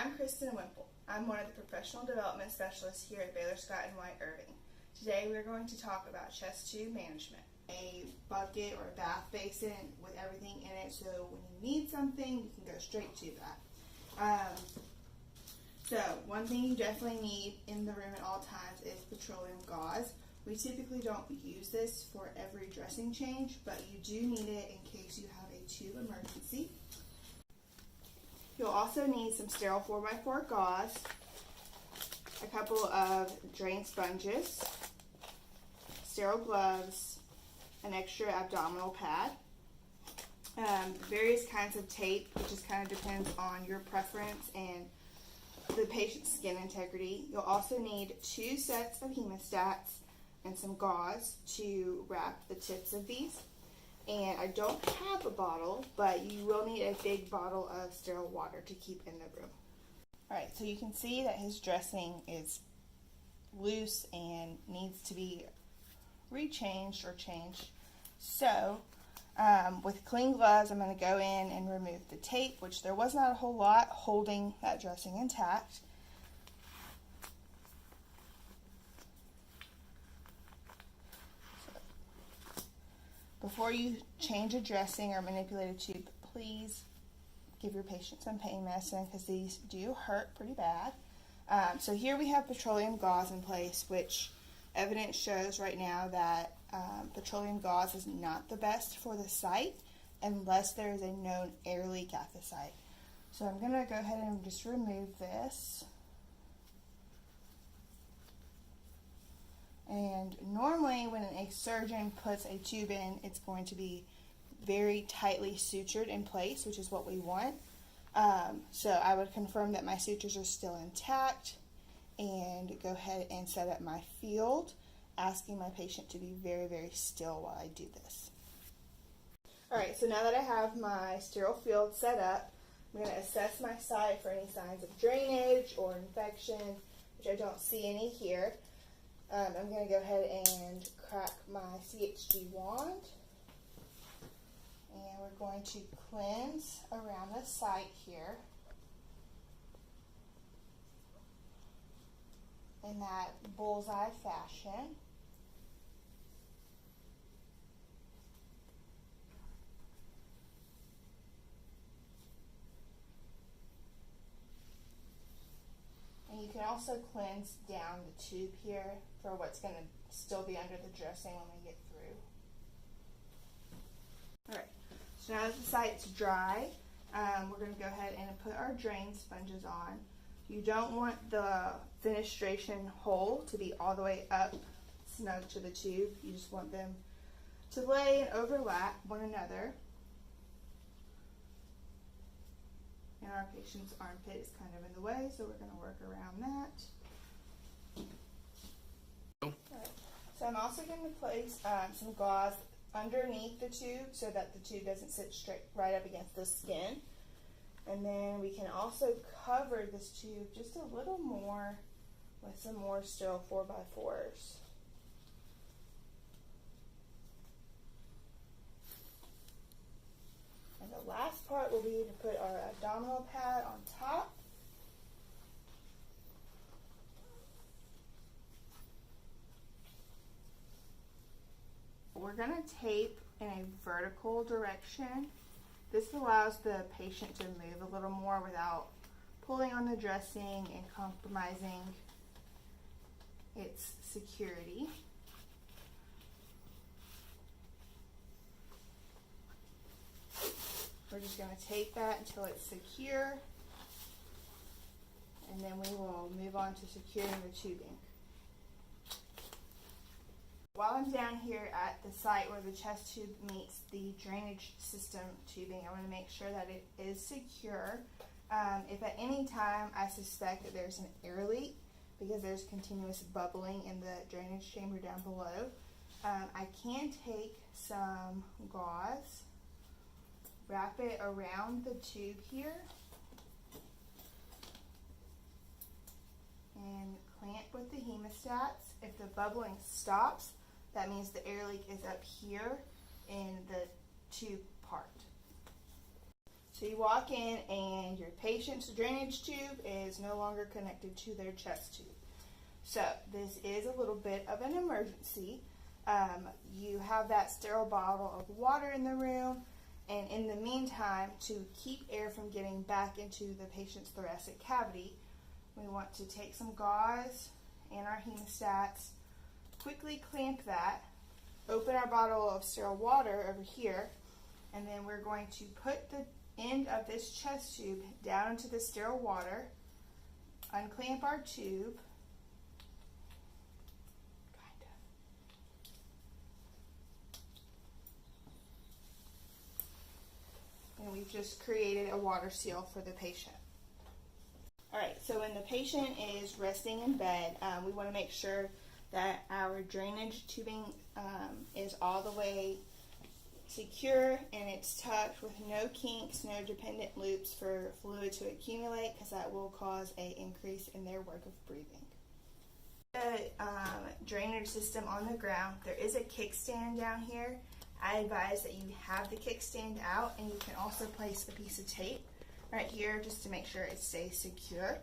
I'm Kristen Wimple. I'm one of the professional development specialists here at Baylor Scott & White Irving. Today we're going to talk about chest tube management. A bucket or a bath basin with everything in it, so when you need something, you can go straight to that. So one thing you definitely need in the room at all times is petroleum gauze. We typically don't use this for every dressing change, but you do need it in case you have a tube emergency. You'll also need some sterile 4x4 gauze, a couple of drain sponges, sterile gloves, an extra abdominal pad, various kinds of tape, which just kind of depends on your preference and the patient's skin integrity. You'll also need 2 sets of hemostats and some gauze to wrap the tips of these. And I don't have a bottle, but you will need a big bottle of sterile water to keep in the room. Alright, so you can see that his dressing is loose and needs to be rechanged or changed. So, with clean gloves, I'm going to go in and remove the tape, which there was not a whole lot holding that dressing intact. Before you change a dressing or manipulate a tube, please give your patient some pain medicine because these do hurt pretty bad. So here we have petroleum gauze in place, which evidence shows right now that petroleum gauze is not the best for the site unless there is a known air leak at the site. So I'm going to go ahead and just remove this. And normally when a surgeon puts a tube in, it's going to be very tightly sutured in place, which is what we want. So I would confirm that my sutures are still intact and go ahead and set up my field, asking my patient to be very, very still while I do this. Alright, so now that I have my sterile field set up, I'm going to assess my site for any signs of drainage or infection, which I don't see any here. I'm going to go ahead and crack my CHG wand, and we're going to cleanse around the site here in that bullseye fashion. And you can also cleanse down the tube here for what's going to still be under the dressing when we get through. Alright, so now that the site's dry, we're going to go ahead and put our drain sponges on. You don't want the fenestration hole to be all the way up snug to the tube. You just want them to lay and overlap one another. And our patient's armpit is kind of in the way, so we're going to work around that. Right. So I'm also going to place some gauze underneath the tube so that the tube doesn't sit straight right up against the skin. And then we can also cover this tube just a little more with some more sterile 4x4s. And the last part will be to put our abdominal pad on top. We're going to tape in a vertical direction. This allows the patient to move a little more without pulling on the dressing and compromising its security. We're just going to tape that until it's secure, and then we will move on to securing the tubing. While I'm down here at the site where the chest tube meets the drainage system tubing, I want to make sure that it is secure. If at any time I suspect that there's an air leak because there's continuous bubbling in the drainage chamber down below, I can take some gauze, wrap it around the tube here, and clamp with the hemostats. If the bubbling stops, that means the air leak is up here in the tube part. So you walk in and your patient's drainage tube is no longer connected to their chest tube. So this is a little bit of an emergency. You have that sterile bottle of water in the room, and in the meantime, to keep air from getting back into the patient's thoracic cavity, we want to take some gauze and our hemostats, quickly clamp that, open our bottle of sterile water over here, and then we're going to put the end of this chest tube down into the sterile water, unclamp our tube, and we've just created a water seal for the patient. Alright, so when the patient is resting in bed, we want to make sure that our drainage tubing is all the way secure and it's tucked with no kinks, no dependent loops for fluid to accumulate, because that will cause an increase in their work of breathing. The drainage system on the ground, there is a kickstand down here. I advise that you have the kickstand out, and you can also place a piece of tape right here just to make sure it stays secure.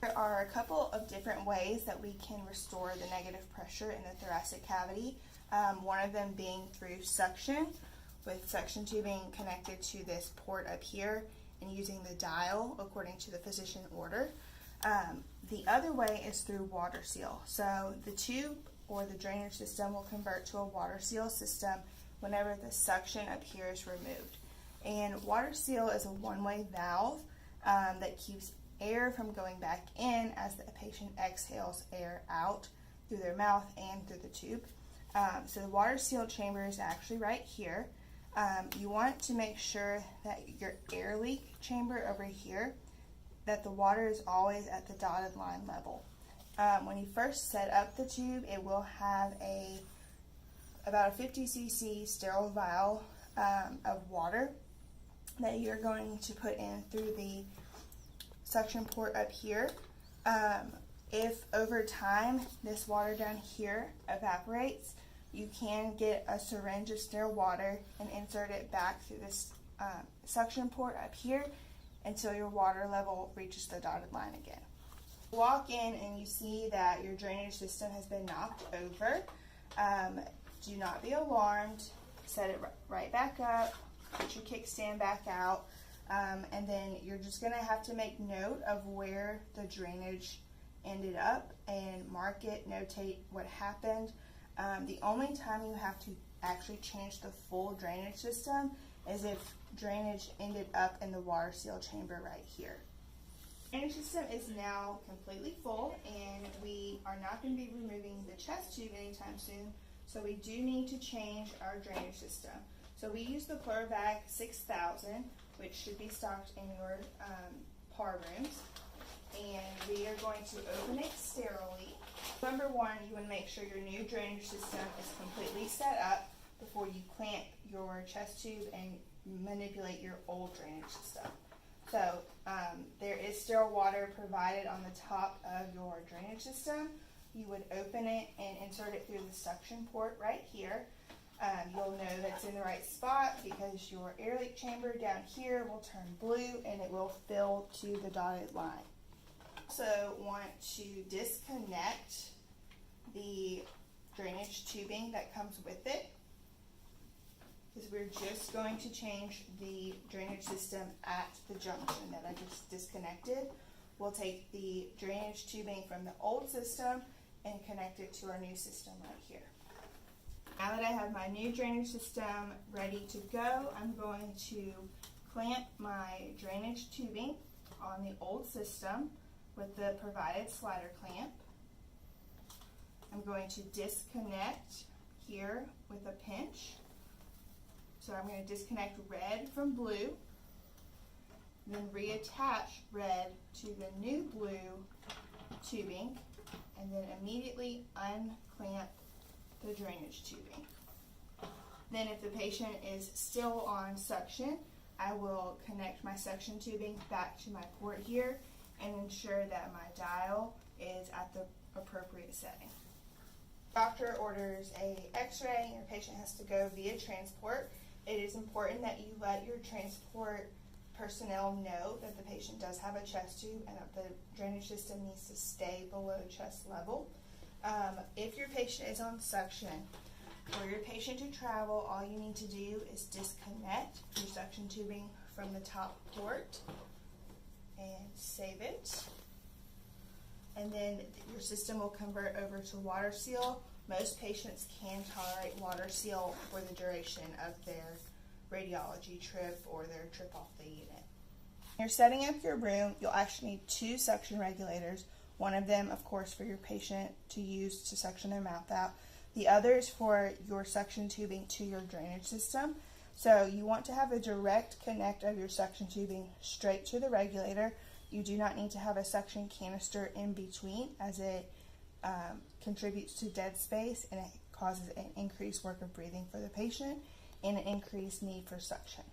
There are a couple of different ways that we can restore the negative pressure in the thoracic cavity. One of them being through suction, with suction tubing connected to this port up here and using the dial according to the physician order. The other way is through water seal. So the tube or the drainage system will convert to a water seal system whenever the suction up here is removed. And water seal is a one-way valve that keeps air from going back in as the patient exhales air out through their mouth and through the tube. So the water seal chamber is actually right here. You want to make sure that your air leak chamber over here, that the water is always at the dotted line level. When you first set up the tube, it will have about a 50 cc sterile vial of water that you're going to put in through the suction port up here. If over time this water down here evaporates, you can get a syringe of sterile water and insert it back through this suction port up here until your water level reaches the dotted line again. Walk in and you see that your drainage system has been knocked over. Do not be alarmed. Set it right back up. Put your kickstand back out. And then you're just going to have to make note of where the drainage ended up and mark it, notate what happened. The only time you have to actually change the full drainage system is if drainage ended up in the water seal chamber right here. The drainage system is now completely full, and we are not going to be removing the chest tube anytime soon, so we do need to change our drainage system. So we use the Pleuravag 6000, which should be stocked in your PAR rooms, and we are going to open it sterilely. Number one, you want to make sure your new drainage system is completely set up before you clamp your chest tube and manipulate your old drainage system. So there is sterile water provided on the top of your drainage system. You would open it and insert it through the suction port right here. You'll know that's in the right spot because your air leak chamber down here will turn blue and it will fill to the dotted line. Also want to disconnect the drainage tubing that comes with it, because we're just going to change the drainage system at the junction that I just disconnected. We'll take the drainage tubing from the old system and connect it to our new system right here. Now that I have my new drainage system ready to go, I'm going to clamp my drainage tubing on the old system with the provided slider clamp. I'm going to disconnect here with a pinch. So I'm going to disconnect red from blue, then reattach red to the new blue tubing, and then immediately unclamp the drainage tubing. Then if the patient is still on suction, I will connect my suction tubing back to my port here and ensure that my dial is at the appropriate setting. Doctor orders a x-ray, your patient has to go via transport. It is important that you let your transport personnel know that the patient does have a chest tube and that the drainage system needs to stay below chest level. If your patient is on suction, for your patient to travel, all you need to do is disconnect your suction tubing from the top port and save it. And then your system will convert over to water seal. Most patients can tolerate water seal for the duration of their radiology trip or their trip off the unit. When you're setting up your room, you'll actually need 2 suction regulators. One of them, of course, for your patient to use to suction their mouth out. The other is for your suction tubing to your drainage system. So you want to have a direct connect of your suction tubing straight to the regulator. You do not need to have a suction canister in between, as it contributes to dead space and it causes an increased work of breathing for the patient and an increased need for suction.